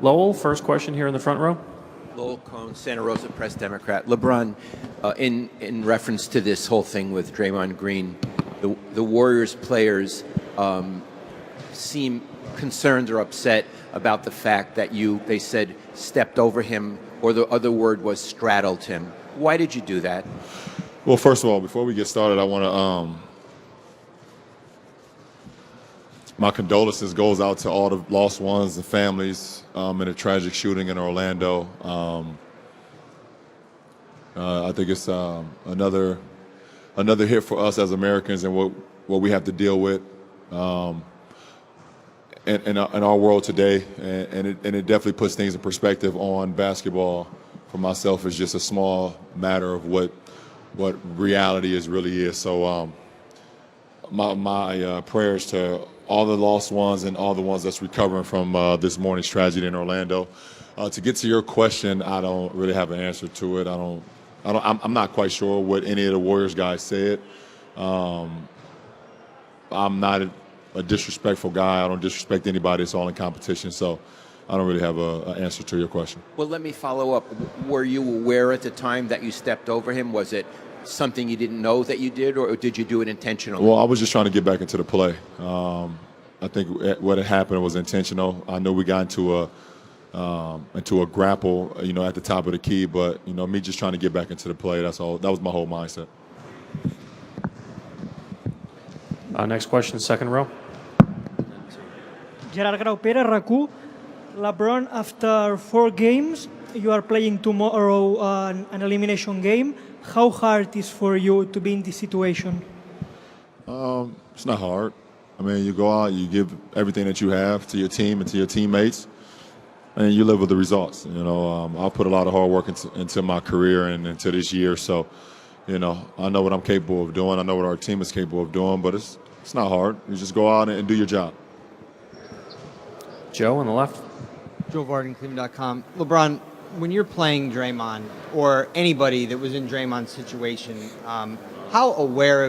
Lowell, first question here in the front row. Lowell Cohn, Santa Rosa Press Democrat. LeBron, in reference to this whole thing with Draymond Green, the Warriors players seem concerned or upset about the fact that they said, stepped over him, or the other word was straddled him. Why did you do that? Well, first of all, before we get started, I want to my condolences goes out to all the lost ones and families in a tragic shooting in Orlando. I think it's another hit for us as Americans and what we have to deal with in our world today, and it definitely puts things in perspective on basketball. For myself, it's just a small matter of what reality really is. So my prayers to all the lost ones and all the ones that's recovering from this morning's tragedy in Orlando. To get to your question, I don't really have an answer to it. I'm not quite sure what any of the Warriors guys said. I'm not a disrespectful guy. I don't disrespect anybody. It's all in competition. So I don't really have an answer to your question. Well, let me follow up. Were you aware at the time that you stepped over him? Was it something you didn't know that you did, or did you do it intentionally? Well, I was just trying to get back into the play. I think what had happened was intentional. I know we got into a grapple, at the top of the key, but me just trying to get back into the play. That's all. That was my whole mindset. Next question, second row. Gerard Graupera, RACU. LeBron, after 4 games, you are playing tomorrow an elimination game. How hard is for you to be in this situation? It's not hard. I mean, you go out, you give everything that you have to your team and to your teammates, and you live with the results. I've put a lot of hard work into my career and into this year, so I know what I'm capable of doing. I know what our team is capable of doing, but it's not hard. You just go out and do your job. Joe on the left. Joe Varden, Cleveland.com. LeBron, when you're playing Draymond or anybody that was in Draymond's situation, how aware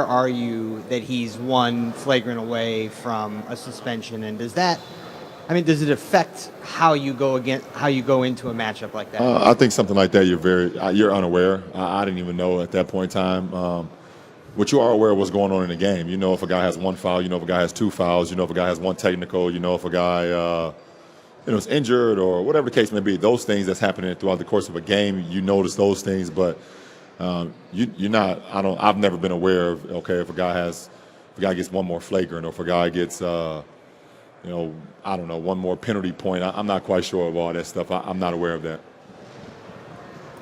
are you that he's one flagrant away from a suspension? And does it affect how you go into a matchup like that? I think something like that, you're unaware. I didn't even know at that point in time. What you are aware of what's going on in the game. If a guy has 1 foul, if a guy has 2 fouls, if a guy has 1 technical, if a guy is injured or whatever the case may be. Those things that's happening throughout the course of a game, you notice those things, but you're not. I've never been aware of if a guy gets 1 more flagrant, or if a guy gets I don't know, 1 more penalty point. I'm not quite sure of all that stuff. I'm not aware of that.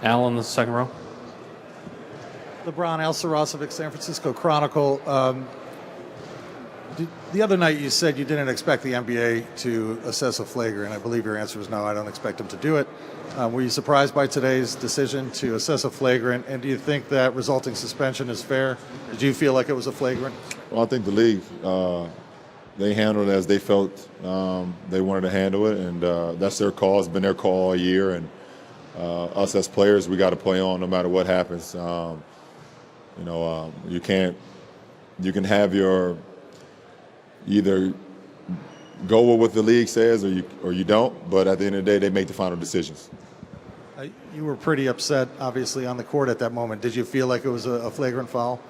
Al on the second row. LeBron, Al Sarasovic, San Francisco Chronicle. The other night you said you didn't expect the NBA to assess a flagrant. I believe your answer was no, I don't expect them to do it. Were you surprised by today's decision to assess a flagrant, and do you think that resulting suspension is fair? Did you feel like it was a flagrant? Well, I think the league, they handled it as they felt they wanted to handle it, and that's their call. It's been their call all year, and us as players, we got to play on no matter what happens. You can have your either go with what the league says or you don't, but at the end of the day, they make the final decisions. You were pretty upset, obviously, on the court at that moment. Did you feel like it was a flagrant foul?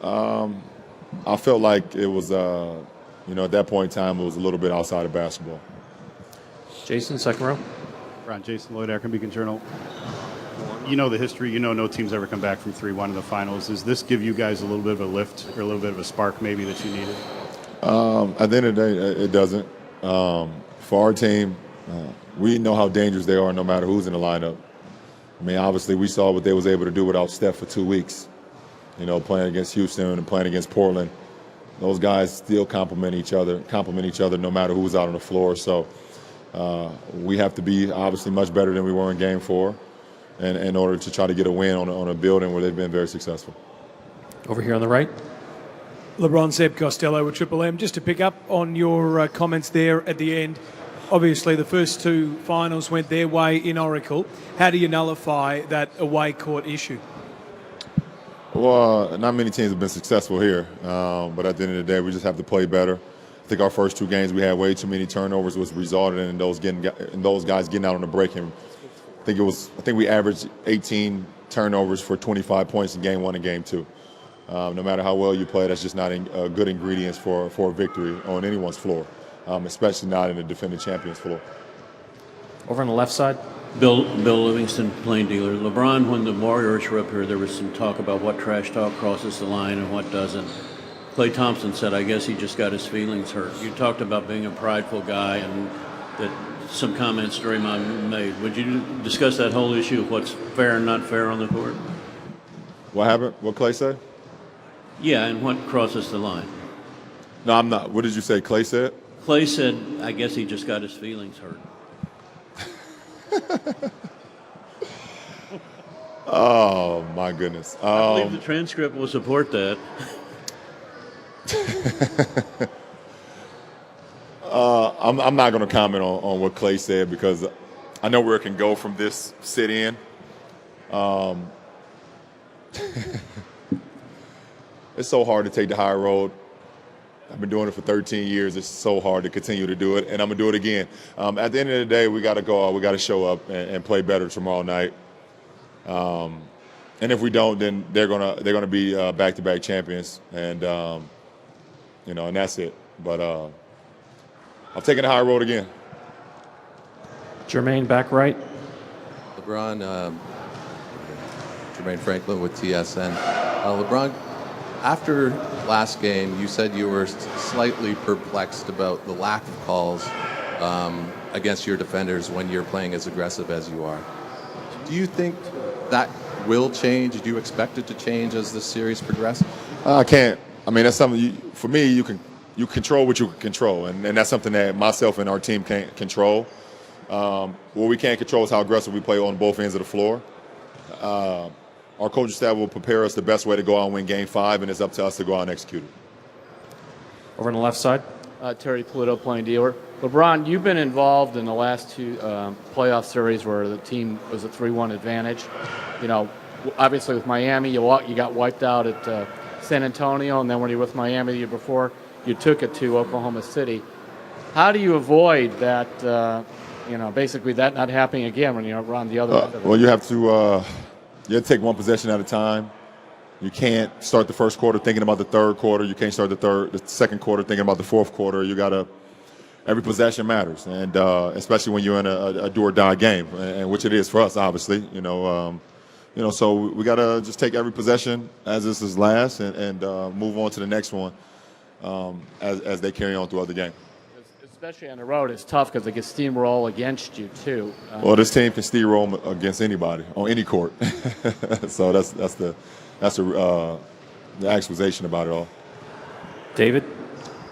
I felt like it was, at that point in time, it was a little bit outside of basketball. Jason, second row. Ron, Jason Lloyd, Akron Beacon Journal. You know the history. No team's ever come back from 3-1 in the finals. Does this give you guys a little bit of a lift or a little bit of a spark maybe that you needed? At the end of the day, it doesn't. For our team, we know how dangerous they are no matter who's in the lineup. I mean, obviously, we saw what they was able to do without Steph for 2 weeks. Playing against Houston and playing against Portland. Those guys still complement each other no matter who's out on the floor. So we have to be obviously much better than we were in Game 4. And in order to try to get a win on a building where they've been very successful. Over here on the right. LeBron, Seb Costello with Triple M. Just to pick up on your comments there at the end, obviously the first 2 finals went their way in Oracle. How do you nullify that away court issue? Well, not many teams have been successful here, but at the end of the day, we just have to play better. I think our first 2 games we had way too many turnovers, which resulted in those guys getting out on the break. And I think we averaged 18 turnovers for 25 points in game 1 and game 2. No matter how well you play, that's just not good ingredients for a victory on anyone's floor, especially not in the defending champion's floor. Over on the left side. Bill Livingston, plain dealer. LeBron, when the Warriors were up here, there was some talk about what trash talk crosses the line and what doesn't. Klay Thompson said, I guess he just got his feelings hurt. You talked about being a prideful guy and that some comments Draymond made. Would you discuss that whole issue of what's fair and not fair on the court? What happened? What Klay said? Yeah, and what crosses the line? No, I'm not. What did you say Klay said? Klay said, I guess he just got his feelings hurt. Oh, my goodness. I believe the transcript will support that. I'm not going to comment on what Klay said because I know where it can go from this sit-in. It's so hard to take the high road. I've been doing it for 13 years. It's so hard to continue to do it, and I'm gonna do it again. At the end of the day, we got to go out. We got to show up and play better tomorrow night. And if we don't, then they're gonna be back-to-back champions, and and that's it. But I'm taking the high road again. Jermaine, back right. LeBron, Jermaine Franklin with TSN. LeBron, after last game, you said you were slightly perplexed about the lack of calls against your defenders when you're playing as aggressive as you are. Do you think that will change? Do you expect it to change as this series progresses? I can't. I mean, that's something for me. You control what you can control, and that's something that myself and our team can't control. What we can't control is how aggressive we play on both ends of the floor. Our coaching staff will prepare us the best way to go out and win Game 5, and it's up to us to go out and execute it. Over on the left side. Terry Pluto, plain dealer. LeBron, you've been involved in the last 2 playoff series where the team was a 3-1 advantage. You know, obviously with Miami, you got wiped out at San Antonio, and then when you were with Miami the year before, you took it to Oklahoma City. How do you avoid that, basically that not happening again when you're on the other end of it? Well, you have to take one possession at a time. You can't start the first quarter thinking about the third quarter. You can't start the second quarter thinking about the fourth quarter. Every possession matters, and especially when you're in a do or die game, and which it is for us, obviously. So we gotta just take every possession as this is last, and move on to the next one as they carry on throughout the game. Especially on the road, it's tough because they can steamroll against you too. Well, this team can steamroll against anybody on any court, so that's the explanation about it all. David.